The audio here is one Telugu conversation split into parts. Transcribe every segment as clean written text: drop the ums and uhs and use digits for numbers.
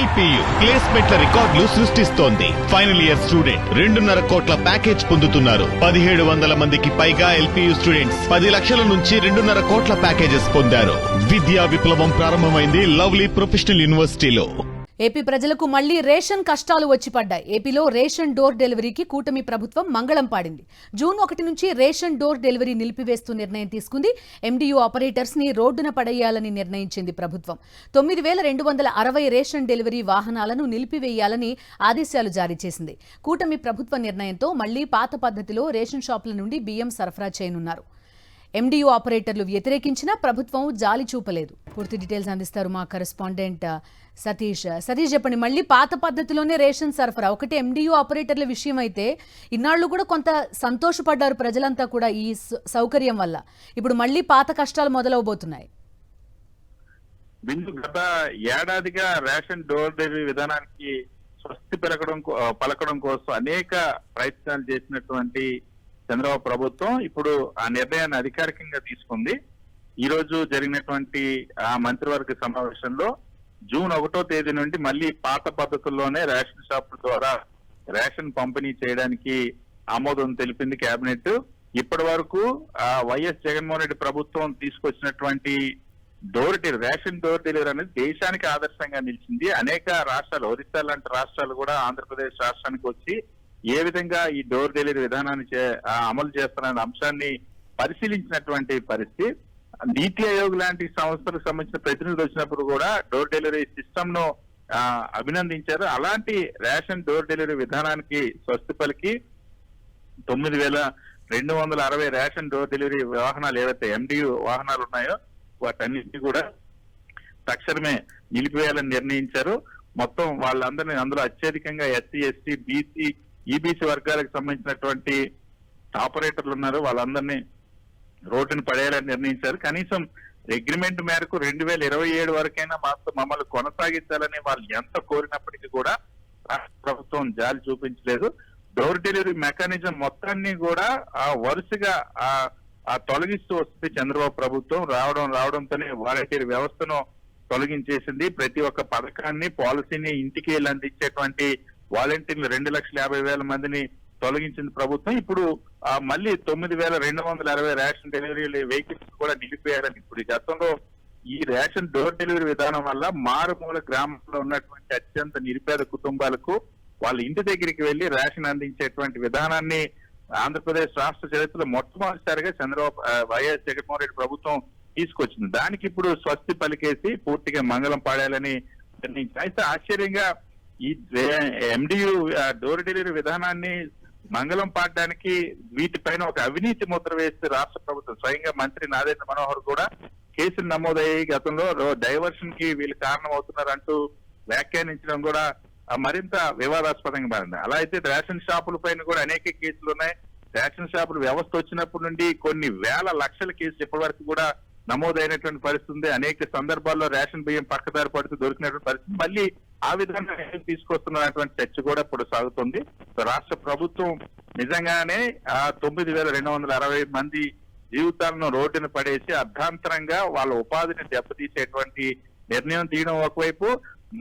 ఎల్పియు ప్లేస్మెంట్ల రికార్డులు సృష్టిస్తోంది. ఫైనల్ ఇయర్ స్టూడెంట్ 2.5 కోట్ల ప్యాకేజ్ పొందుతున్నారు. 1700 మందికి పైగా ఎల్పియు స్టూడెంట్స్ 10 లక్షల నుంచి 2.5 కోట్ల ప్యాకేజెస్ పొందారు. విద్యా విప్లవం ప్రారంభమైంది లవ్లీ ప్రొఫెషనల్ యూనివర్సిటీలో. ఏపీ ప్రజలకు మళ్లీ రేషన్ కష్టాలు వచ్చి పడ్డాయి. ఏపీలో రేషన్ డోర్ డెలివరీకి కూటమి ప్రభుత్వం మంగళం పాడింది. జూన్ 1 నుంచి రేషన్ డోర్ డెలివరీ నిలిపివేస్తూ నిర్ణయం తీసుకుంది. ఎండియు ఆపరేటర్స్ ని రోడ్డున పడేయాలని నిర్ణయించింది ప్రభుత్వం. 9260 రేషన్ డెలివరీ వాహనాలను నిలిపివేయాలని ఆదేశాలు జారీ చేసింది. కూటమి ప్రభుత్వ నిర్ణయంతో మళ్లీ పాత పద్ధతిలో రేషన్ షాపుల నుండి బియ్యం సరఫరా చేయనున్నారు. ఎండియు ఆపరేటర్లు వ్యతిరేకించినా ప్రభుత్వం జాలి చూపలేదు. పూర్తి డీటెయిల్స్ అందిస్తారు మా కరెస్పాండెంట్ సతీష్. చెప్పండి, మళ్ళీ పాత పద్ధతిలోనే రేషన్ సరఫరా. ఒకటి ఎండియు ఆపరేటర్ల విషయం అయితే ఇన్నాళ్లు కూడా కొంత సంతోషపడ్డారు ప్రజలంతా కూడా ఈ సౌకర్యం వల్ల. ఇప్పుడు మళ్ళీ పాత కష్టాలు మొదలవబోతున్నాయి. గత ఏడాదిగా రేషన్ డోర్ డెలివరీ విధానానికి స్వస్తి పలకడం కోసం అనేక ప్రయత్నాలు చేసినటువంటి చంద్రబాబు ప్రభుత్వం ఇప్పుడు ఆ నిర్ణయాన్ని అధికారికంగా తీసుకుంది. ఈ రోజు జరిగినటువంటి ఆ మంత్రివర్గ సమావేశంలో జూన్ 1వ తేదీ నుండి మళ్ళీ పాత పద్ధతుల్లోనే రేషన్ షాపుల ద్వారా రేషన్ పంపిణీ చేయడానికి ఆమోదం తెలిపింది కేబినెట్. ఇప్పటి వరకు వైఎస్ జగన్మోహన్ రెడ్డి ప్రభుత్వం తీసుకొచ్చినటువంటి రేషన్ డోర్ డెలివరీ అనేది దేశానికి ఆదర్శంగా నిలిచింది. అనేక రాష్ట్రాలు, ఒరిస్సా లాంటి రాష్ట్రాలు కూడా ఆంధ్రప్రదేశ్ రాష్ట్రానికి వచ్చి ఏ విధంగా ఈ డోర్ డెలివరీ విధానాన్ని అమలు చేస్తున్న అంశాన్ని పరిశీలించినటువంటి పరిస్థితి. నీతి ఆయోగ్ లాంటి సంస్థలకు సంబంధించిన ప్రతినిధులు వచ్చినప్పుడు కూడా డోర్ డెలివరీ సిస్టమ్ ను అభినందించారు. అలాంటి రేషన్ డోర్ డెలివరీ విధానానికి స్వస్తి పలికి 9260 రేషన్ డోర్ డెలివరీ వాహనాలు ఏవైతే ఎండియు వాహనాలు ఉన్నాయో వాటన్నిటిని కూడా తక్షణమే నిలిపివేయాలని నిర్ణయించారు. మొత్తం వాళ్ళందరినీ, అందులో అత్యధికంగా ఎస్సీ, ఎస్టీ, బీసీ, ఈబీసీ వర్గాలకు సంబంధించినటువంటి ఆపరేటర్లు ఉన్నారు. వాళ్ళందరినీ రోడ్డును పడేయాలని నిర్ణయించారు. కనీసం అగ్రిమెంట్ మేరకు 2027 వరకైనా మమ్మల్ని కొనసాగించాలని వాళ్ళు ఎంత కోరినప్పటికీ కూడా రాష్ట్ర ప్రభుత్వం జాలి చూపించలేదు. డోర్ డెలివరీ మెకానిజం మొత్తాన్ని కూడా వరుసగా తొలగిస్తూ వస్తుంది చంద్రబాబు ప్రభుత్వం. రావడంతోనే వాలంటీర్ వ్యవస్థను తొలగించేసింది. ప్రతి ఒక్క పథకాన్ని, పాలసీని ఇంటికి వెళ్ళి అందించేటువంటి వాలంటీర్లు 2,50,000 మందిని తొలగించింది ప్రభుత్వం. ఇప్పుడు మళ్ళీ 9260 రేషన్ డెలివరీ వెహికల్స్ కూడా నిలిపేయాలని. ఇప్పుడు గతంలో ఈ రేషన్ డోర్ డెలివరీ విధానం వల్ల మారుమూల గ్రామంలో ఉన్నటువంటి అత్యంత నిరుపేద కుటుంబాలకు వాళ్ళ ఇంటి దగ్గరికి వెళ్లి రేషన్ అందించేటువంటి విధానాన్ని ఆంధ్రప్రదేశ్ రాష్ట్ర చరిత్రలో మొట్టమొదటిసారిగా వైఎస్ జగన్మోహన్ రెడ్డి ప్రభుత్వం తీసుకొచ్చింది. దానికి ఇప్పుడు స్వస్తి పలికేసి పూర్తిగా మంగళం పాడాలని నిర్ణయించారు. అయితే ఆశ్చర్యంగా ఈ ఎండియు డోర్ డెలివరీ విధానాన్ని మంగళం పాడడానికి వీటిపైన ఒక అవినీతి ముద్ర వేస్తే రాష్ట్ర ప్రభుత్వం స్వయంగా మంత్రి నాదెండ్ల మనోహర్ కూడా కేసులు నమోదయ్యి గతంలో డైవర్షన్ కి వీళ్ళు కారణం అవుతున్నారంటూ వ్యాఖ్యానించడం కూడా మరింత వివాదాస్పదంగా మారింది. అలా అయితే రేషన్ షాపుల పైన కూడా అనేక కేసులు ఉన్నాయి. రేషన్ షాపుల వ్యవస్థ వచ్చినప్పటి నుండి కొన్ని వేల లక్షల కేసులు ఇప్పటి వరకు కూడా నమోదైనటువంటి పరిస్థితి ఉంది. అనేక సందర్భాల్లో రేషన్ బియ్యం పక్కదారి పడుతూ దొరికినటువంటి పరిస్థితి. మళ్ళీ ఆ విధంగా తీసుకొస్తున్నటువంటి చర్చ కూడా ఇప్పుడు సాగుతుంది. రాష్ట్ర ప్రభుత్వం నిజంగానే 9260 మంది జీవితాలను రోడ్డున పడేసి అర్ధాంతరంగా వాళ్ళ ఉపాధిని దెబ్బతీసేటువంటి నిర్ణయం తీయడం ఒకవైపు,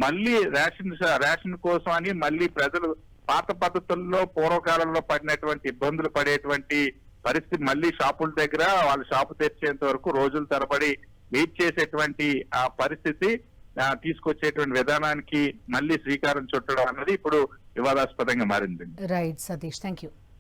మళ్ళీ రేషన్ కోసం అని మళ్ళీ ప్రజలు పాత పద్ధతుల్లో పూర్వకాలంలో పడినటువంటి ఇబ్బందులు పడేటువంటి పరిస్థితి మళ్ళీ షాపుల దగ్గర వాళ్ళ షాపు తెరిచేంత వరకు రోజుల తరబడి వెయిట్ చేసేటువంటి ఆ పరిస్థితి తీసుకొచ్చేటువంటి విధానానికి మళ్ళీ శ్రీకారం చుట్టడం అన్నది ఇప్పుడు వివాదాస్పదంగా మారింది. Right Satish, thank you.